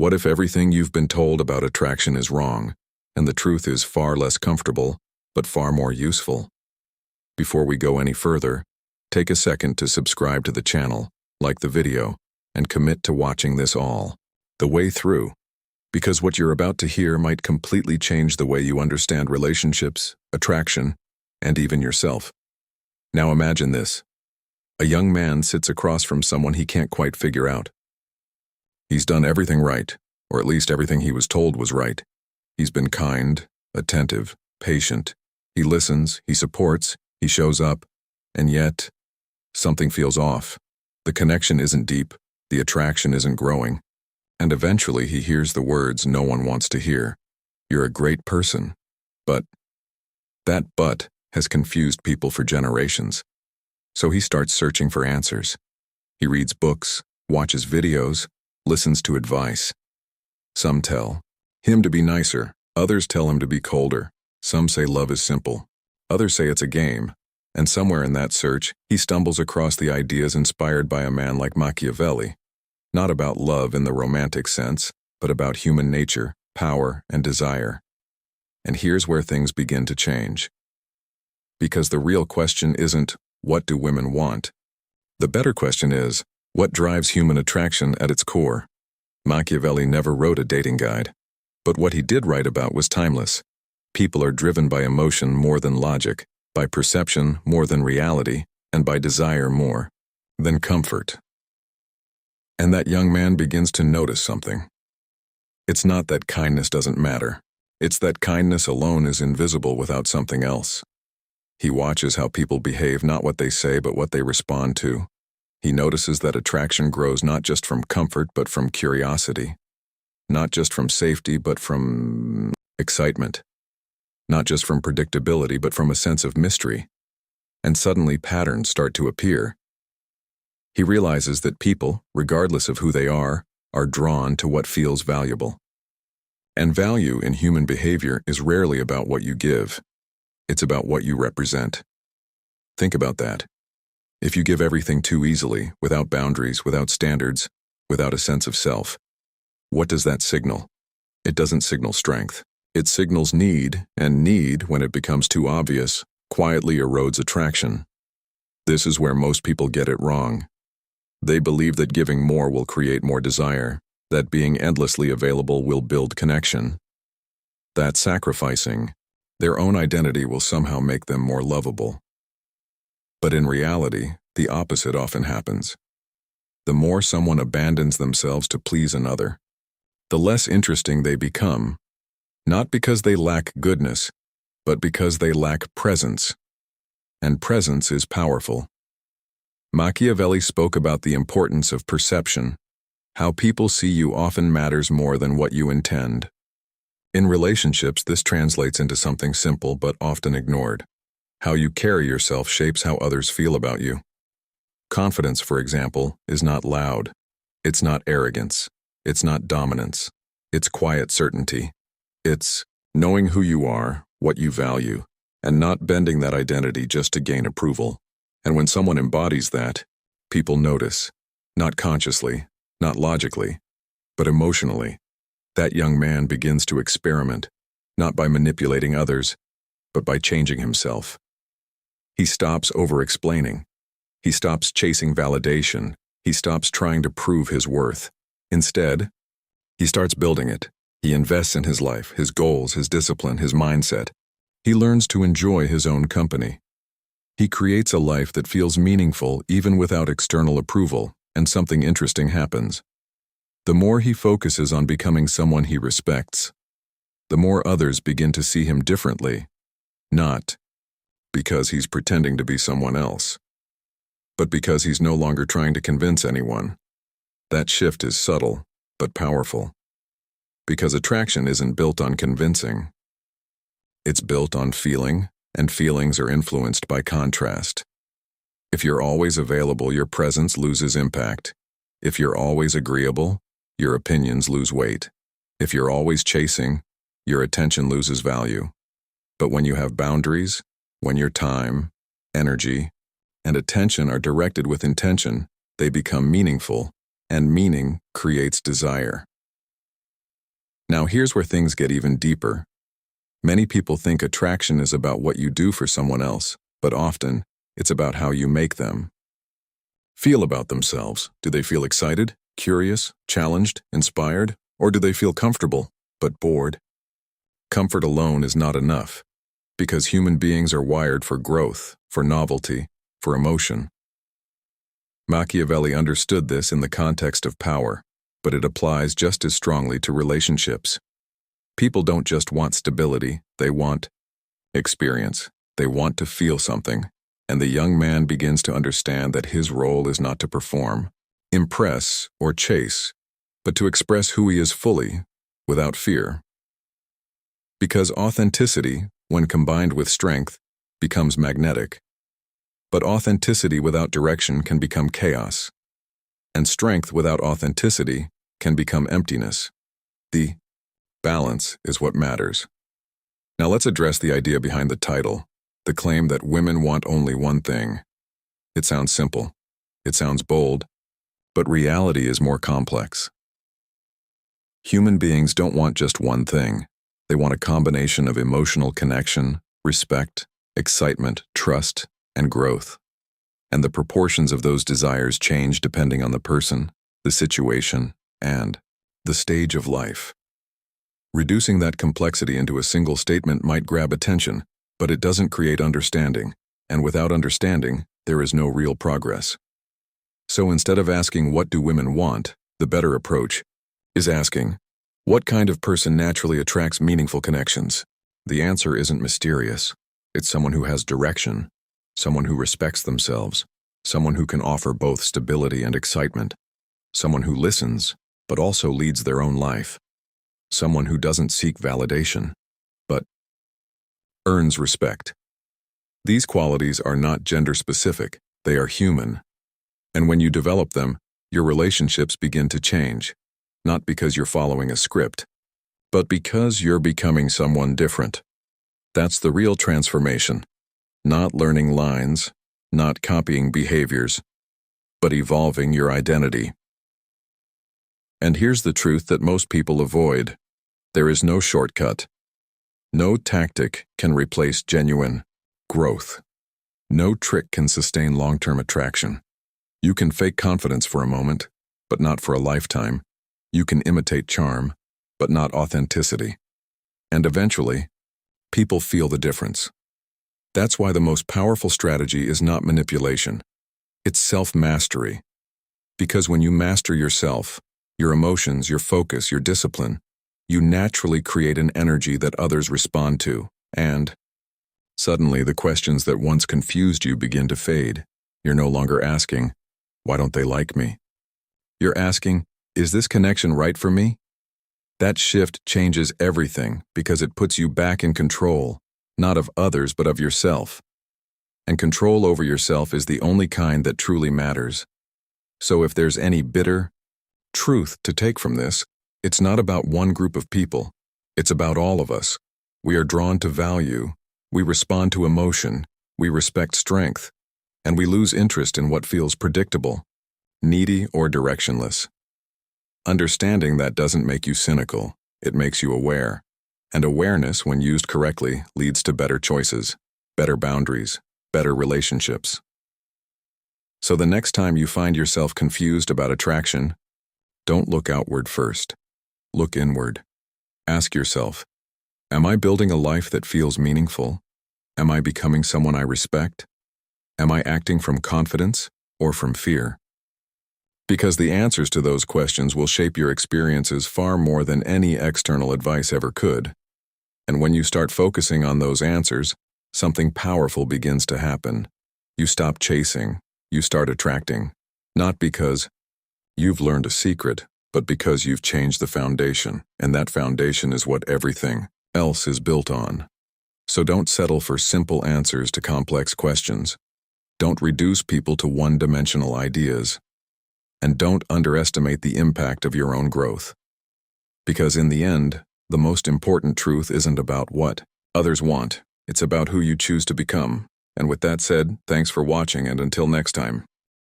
What if everything you've been told about attraction is wrong, and the truth is far less comfortable, but far more useful? Before we go any further, take a second to subscribe to the channel, like the video, and commit to watching this all the way through, because what you're about to hear might completely change the way you understand relationships, attraction, and even yourself. Now imagine this. A young man sits across from someone he can't quite figure out. He's done everything right, or at least everything he was told was right. He's been kind, attentive, patient. He listens, he supports, he shows up, and yet, something feels off. The connection isn't deep, the attraction isn't growing, and eventually he hears the words no one wants to hear. You're a great person. But that "but" has confused people for generations. So he starts searching for answers. He reads books, watches videos, listens to advice. Some tell him to be nicer, others tell him to be colder. Some say love is simple, others say it's a game. And somewhere in that search, he stumbles across the ideas inspired by a man like Machiavelli. Not about love in the romantic sense, but about human nature, power, and desire. And here's where things begin to change. Because the real question isn't, what do women want? The better question is, what drives human attraction at its core? Machiavelli never wrote a dating guide, but what he did write about was timeless. People are driven by emotion more than logic, by perception more than reality, and by desire more than comfort. And that young man begins to notice something. It's not that kindness doesn't matter. It's that kindness alone is invisible without something else. He watches how people behave, not what they say, but what they respond to. He notices that attraction grows not just from comfort, but from curiosity. Not just from safety, but from excitement. Not just from predictability, but from a sense of mystery. And suddenly patterns start to appear. He realizes that people, regardless of who they are drawn to what feels valuable. And value in human behavior is rarely about what you give. It's about what you represent. Think about that. If you give everything too easily, without boundaries, without standards, without a sense of self, what does that signal? It doesn't signal strength. It signals need, and need, when it becomes too obvious, quietly erodes attraction. This is where most people get it wrong. They believe that giving more will create more desire, that being endlessly available will build connection, that sacrificing their own identity will somehow make them more lovable. But in reality, the opposite often happens. The more someone abandons themselves to please another, the less interesting they become, not because they lack goodness, but because they lack presence. And presence is powerful. Machiavelli spoke about the importance of perception. How people see you often matters more than what you intend. In relationships, this translates into something simple but often ignored. How you carry yourself shapes how others feel about you. Confidence, for example, is not loud. It's not arrogance. It's not dominance. It's quiet certainty. It's knowing who you are, what you value, and not bending that identity just to gain approval. And when someone embodies that, people notice, not consciously, not logically, but emotionally. That young man begins to experiment, not by manipulating others, but by changing himself. He stops over-explaining. He stops chasing validation. He stops trying to prove his worth. Instead, he starts building it. He invests in his life, his goals, his discipline, his mindset. He learns to enjoy his own company. He creates a life that feels meaningful even without external approval, and something interesting happens. The more he focuses on becoming someone he respects, the more others begin to see him differently, not because he's pretending to be someone else, but because he's no longer trying to convince anyone. That shift is subtle, but powerful. Because attraction isn't built on convincing. It's built on feeling, and feelings are influenced by contrast. If you're always available, your presence loses impact. If you're always agreeable, your opinions lose weight. If you're always chasing, your attention loses value. But when you have boundaries, when your time, energy, and attention are directed with intention, they become meaningful, and meaning creates desire. Now here's where things get even deeper. Many people think attraction is about what you do for someone else, but often, it's about how you make them feel about themselves. Do they feel excited, curious, challenged, inspired, or do they feel comfortable, but bored? Comfort alone is not enough, because human beings are wired for growth, for novelty, for emotion. Machiavelli understood this in the context of power, but it applies just as strongly to relationships. People don't just want stability, they want experience. They want to feel something, and the young man begins to understand that his role is not to perform, impress, or chase, but to express who he is fully, without fear. Because authenticity, when combined with strength, becomes magnetic. But authenticity without direction can become chaos, and strength without authenticity can become emptiness. The balance is what matters. Now let's address the idea behind the title, the claim that women want only one thing. It sounds simple, it sounds bold, but reality is more complex. Human beings don't want just one thing. They want a combination of emotional connection, respect, excitement, trust, and growth. And the proportions of those desires change depending on the person, the situation, and the stage of life. Reducing that complexity into a single statement might grab attention, but it doesn't create understanding, and without understanding, there is no real progress. So instead of asking what do women want, the better approach is asking, what kind of person naturally attracts meaningful connections? The answer isn't mysterious. It's someone who has direction, someone who respects themselves, someone who can offer both stability and excitement, someone who listens, but also leads their own life, someone who doesn't seek validation, but earns respect. These qualities are not gender-specific, they are human. And when you develop them, your relationships begin to change, not because you're following a script, but because you're becoming someone different. That's the real transformation. Not learning lines, not copying behaviors, but evolving your identity. And here's the truth that most people avoid. There is no shortcut. No tactic can replace genuine growth. No trick can sustain long-term attraction. You can fake confidence for a moment, but not for a lifetime. You can imitate charm, but not authenticity. And eventually, people feel the difference. That's why the most powerful strategy is not manipulation. It's self-mastery. Because when you master yourself, your emotions, your focus, your discipline, you naturally create an energy that others respond to, and suddenly the questions that once confused you begin to fade. You're no longer asking, why don't they like me? You're asking, is this connection right for me? That shift changes everything because it puts you back in control, not of others but of yourself. And control over yourself is the only kind that truly matters. So if there's any bitter truth to take from this, it's not about one group of people. It's about all of us. We are drawn to value. We respond to emotion. We respect strength. And we lose interest in what feels predictable, needy, or directionless. Understanding that doesn't make you cynical. It makes you aware. And awareness, when used correctly, leads to better choices, better boundaries, better relationships. So the next time you find yourself confused about attraction, don't look outward first. Look inward. Ask yourself, am I building a life that feels meaningful? Am I becoming someone I respect? Am I acting from confidence or from fear? Because the answers to those questions will shape your experiences far more than any external advice ever could. And when you start focusing on those answers, something powerful begins to happen. You stop chasing, you start attracting, not because you've learned a secret, but because you've changed the foundation, and that foundation is what everything else is built on. So don't settle for simple answers to complex questions. Don't reduce people to one-dimensional ideas. And don't underestimate the impact of your own growth. Because in the end, the most important truth isn't about what others want, it's about who you choose to become. And with that said, thanks for watching, and until next time.